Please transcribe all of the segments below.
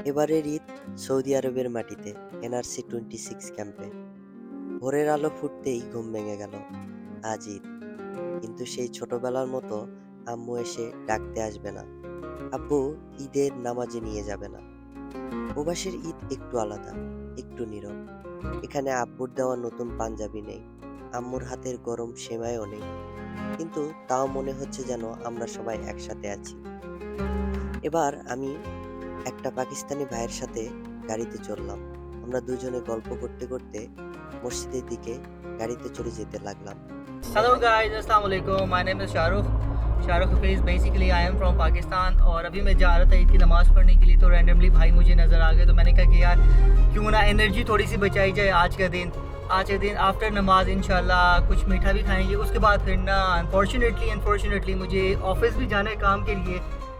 এবারের ঈদ সৌদি আরবের মাটিতে এনআরসি 26 ক্যাম্পে। ভোরের আলো ফুটতেই ঘুম ভেঙে গেল। আজ ঈদ, কিন্তু সেই ছোটবেলার মতো আম্মু এসে ডাকতে আসবে না। আব্বু ঈদের নামাজে নিয়ে যাবে না। প্রবাসের ঈদ একটু আলাদা, একটু নীরব। এখানে আব্বুর দেওয়া নতুন পাঞ্জাবি নেই, আম্মুর হাতের গরম সেমাইও নেই, কিন্তু তাও মনে হচ্ছে যেন আমরা সবাই একসাথে আছি। এবার আমি একটা পাকিস্তানি ভাইয়ের সাথে গাড়িতে চড়লাম। আমরা দুজনে গল্প করতে করতে মসজিদের দিকে গাড়িতে চড়ে যেতে লাগলাম। Hello guys, अस्सलाम वालेकुम. My name is Shahrukh Hafeez. Basically I am from Pakistan और अभी मैं जा रहा था ईद की नमाज़ पढ़ने के लिए, तो रैंडमली भाई मुझे नज़र आ गए. तो मैंने कहा कि यार क्यों ना एनर्जी थोड़ी सी बचाई जाए आज के दिन आफ्टर नमाज इंशाल्लाह कुछ मीठा भी खाएंगे. उसके बाद फिर ना अनफॉर्चुनेटली मुझे ऑफिस भी जाना है काम के लिए,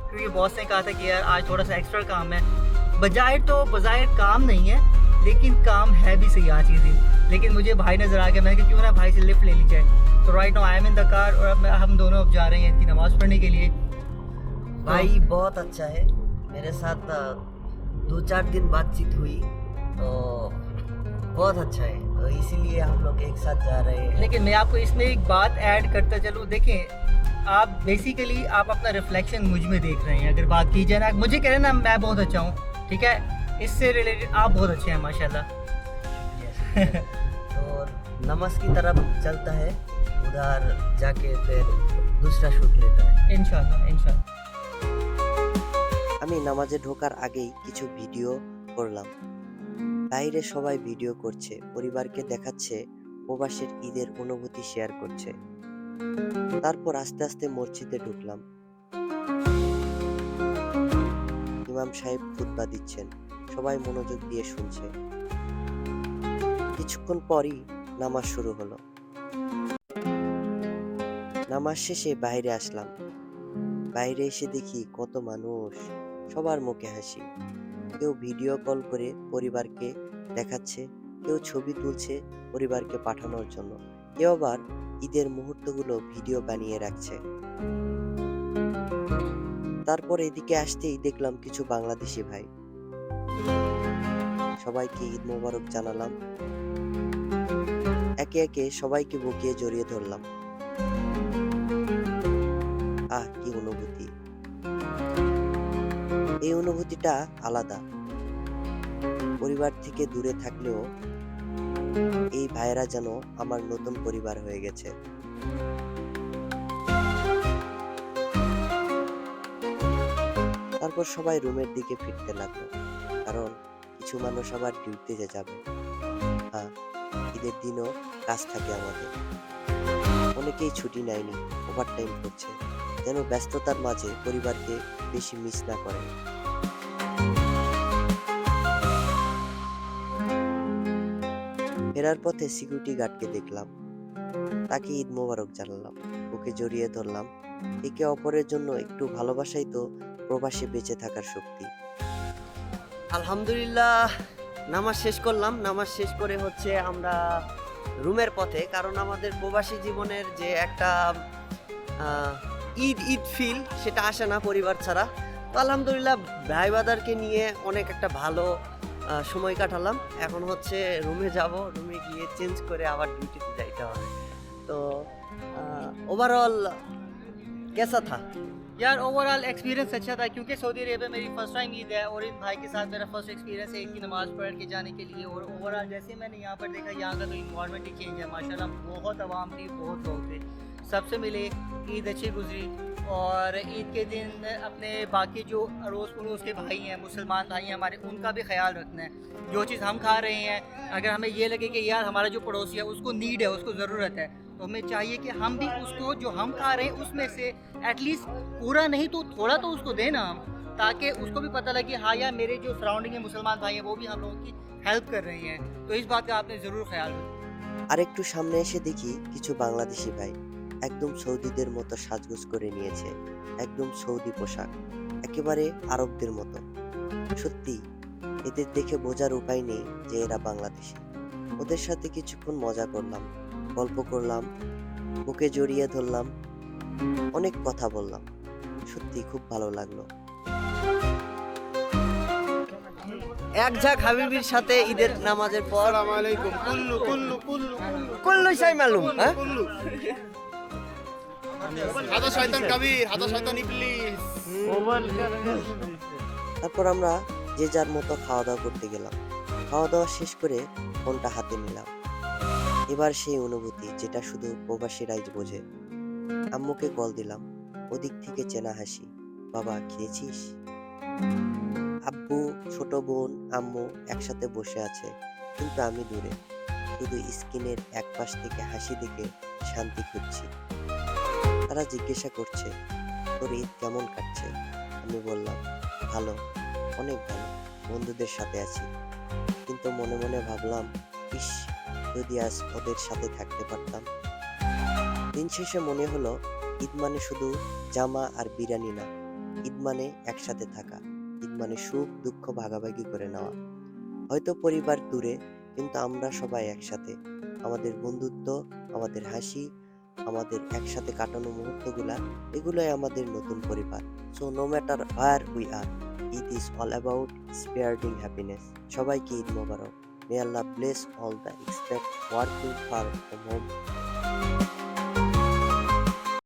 क्योंकि बॉस ने कहा था कि यार आज थोड़ा सा एक्स्ट्रा काम है. बज़ाहिर काम नहीं है, लेकिन काम है भी सही आज के दिन. लेकिन मुझे भाई नज़र आ गया. मैंने कहा क्यों ना भाई से लिफ्ट ले ली जाए. तो right now I am in the car और अब हम दोनों अब जा रहे हैं इनकी नमाज़ पढ़ने के लिए. भाई बहुत अच्छा है. मेरे साथ 2-4 दिन बातचीत हुई तो बहुत अच्छा है, तो इसीलिए हम लोग एक साथ जा रहे हैं. लेकिन मैं आपको इसमें एक बात ऐड करता चलूँ. देखें, आप बेसिकली आप अपना रिफ्लेक्शन मुझ में देख रहे हैं. अगर बात की जाए ना, मुझे कह रहे हैं ना मैं बहुत अच्छा हूँ, ठीक है, इससे रिलेटेड आप बहुत अच्छे हैं माशाल्लाह. तो नमाज की तरफ चलता है, उधर जाके फिर दूसरा शूट लेता है इंशाल्लाह. আমি নামাজে ঢোকার আগেই কিছু ভিডিও করলাম। বাইরে সবাই ভিডিও করছে, পরিবারকে দেখাচ্ছে, প্রবাসের ঈদের অনুভূতি শেয়ার করছে। তারপর আস্তে আস্তে মসজিদে ঢুকলাম। ইমাম সাহেব খুতবা দিচ্ছেন, সবাই মনোযোগ দিয়ে শুনছে। কিছুক্ষণ পরই নামাজ শুরু হলো। নামাজ শেষে বাইরে আসলাম। বাইরে এসে দেখি কত মানুষ, সবার মুখে হাসি। কেউ ভিডিও কল করে পরিবারকে দেখাচ্ছে, কেউ ছবি তুলছে পরিবারকে পাঠানোর জন্য, কেউ আবার ঈদের মুহূর্তগুলো ভিডিও বানিয়ে রাখছে। তারপর এদিকে আসতেই দেখলাম কিছু বাংলাদেশি ভাই। সবাইকে ঈদ মোবারক জানালাম। একে একে সবাইকে বুকে জড়িয়ে ধরলাম। আহ, কি অনুভূতি! এই অনুভূতিটা আলাদা। পরিবার থেকে দূরে থাকলেও এই ভাইয়েরা যেন আমার নতুন পরিবার হয়ে গেছে। তারপর সবাই রুমের দিকে ফিরতে লাগলো, কারণ কিছু মানুষ আবার ডিউটিতে যাবে। হ্যাঁ, ঈদের দিনও কাজ থাকে আমাদের। অনেকেই ছুটি নেয়নি, ওভারটাইম করছে, যেন ব্যস্ততার মাঝে পরিবারকে বেশি মিস না করে। ফেরার পথে সিকিউরিটি গার্ডকে দেখলাম, তাকে ঈদ মোবারক জানালাম, ওকে জড়িয়ে ধরলাম। একে অপরের জন্য একটু ভালোবাসাই তো প্রবাসে বেঁচে থাকার শক্তি। আলহামদুলিল্লাহ, নামাজ শেষ করলাম. নামাজ শেষ করে আমরা রুমের পথে, কারণ আমাদের প্রবাসী জীবনের যে একটা ঈদ ফিল, সেটা আসে না পরিবার ছাড়া. তো আলহামদুলিল্লাহ, ভাই বাদারকে নিয়ে অনেক একটা ভালো সময় কাটালাম. এখন রুমে যাব, রুমে গিয়ে চেঞ্জ করে আবার ডিউটিতে যাইতে হবে. তো ओवरऑल कैसा था? यार ओवरऑल एक्सपीरियंस अच्छा था, क्योंकि सऊदी अरेबिया मेरी फर्स्ट टाइम ईद है और इन भाई के साथ मेरा फर्स्ट एक्सपीरियंस है ईद की नमाज़ पढ़ के जाने के लिए. और ओवरऑल जैसे मैंने यहाँ पर देखा, यहाँ का तो इन्वायरमेंट ही चेंज है माशाल्लाह. बहुत आवाम थी, बहुत लोग थे, सबसे मिले, ईद अच्छी गुजरी. और ईद के दिन अपने बाकी जो अड़ोस पड़ोस के भाई हैं, मुसलमान भाई हैं हमारे, उनका भी ख्याल रखना है. जो चीज़ हम खा रहे हैं, अगर हमें ये लगे कि यार हमारा जो पड़ोसी है उसको नीड है, उसको ज़रूरत है, तो हमें चाहिए कि हम भी उसको जो हम खा रहे हैं उसमें से एटलीस्ट पूरा नहीं तो थोड़ा तो उसको देना हम, ताकि उसको भी पता लगे हाँ यार मेरे जो सराउंडिंग में मुसलमान भाई हैं वो भी हम लोगों की हेल्प कर रहे हैं. तो इस बात का आपने ज़रूर ख्याल रखना. আর একটু সামনে এসে দেখি কিছু বাংলাদেশি ভাই একদম সৌদিদের মতো সাজগোজ করে নিয়েছে, একদম সৌদি পোশাক, একেবারে আরবদের মতো। সত্যি এদের দেখে বোঝার উপায় নেই যে এরা বাংলাদেশি। ওদের সাথে কিছুক্ষণ মজা করলাম, গল্প করলাম, বুকে জড়িয়ে ধরলাম, অনেক কথা বললাম। সত্যি খুব ভালো লাগলো। এক ঝাঁক হাবিবির সাথে ঈদের নামাজের পর আসসালামু আলাইকুম কুল্লু কুল্লু কুল্লু কুল্লু শাই মালুম, হ্যাঁ? কুল্লু হাদা শয়তান কাবির হাদা শয়তান ইবলিস তারপর আমরা যে যার মতো খাওয়া দাওয়া করতে গেলাম। খাওয়া দাওয়া শেষ করে ফোনটা হাতে নিলাম। এবার সেই অনুভূতি যেটা শুধু প্রবাসীরাই বোঝে। আম্মুকে কল দিলাম, ওদিক থেকে চেনা হাসি, বাবা খেয়েছিস? আব্বু, ছোট বোন, আম্মু একসাথে বসে আছে, কিন্তু আমি দূরে, শুধু স্ক্রিনের এক পাশ থেকে হাসি দেখে শান্তি খুঁজছি। তারা জিজ্ঞাসা করছে, তোর ঈদ কেমন কাটছে? আমি বললাম, ভালো, অনেক ভালো, বন্ধুদের সাথে আছি। কিন্তু মনে মনে ভাবলাম, ইস, যদি আজ ওদের সাথে থাকতে পারতাম। দিন শেষে মনে হলো ঈদ মানে শুধু জামা আর বিরিয়ানি না, ঈদ মানে একসাথে থাকা, ঈদ মানে সুখ দুঃখ ভাগাভাগি করে নেওয়া। হয়তো পরিবার দূরে, কিন্তু আমরা সবাই একসাথে। আমাদের বন্ধুত্ব, আমাদের হাসি, আমাদের একসাথে কাটানো মুহূর্তগুলা, এগুলোই আমাদের নতুন পরিবার। So no matter where we are, Eid is all about spreading happiness. সবাইকে ঈদ মোবারক। May Allah bless all the expect working far from home.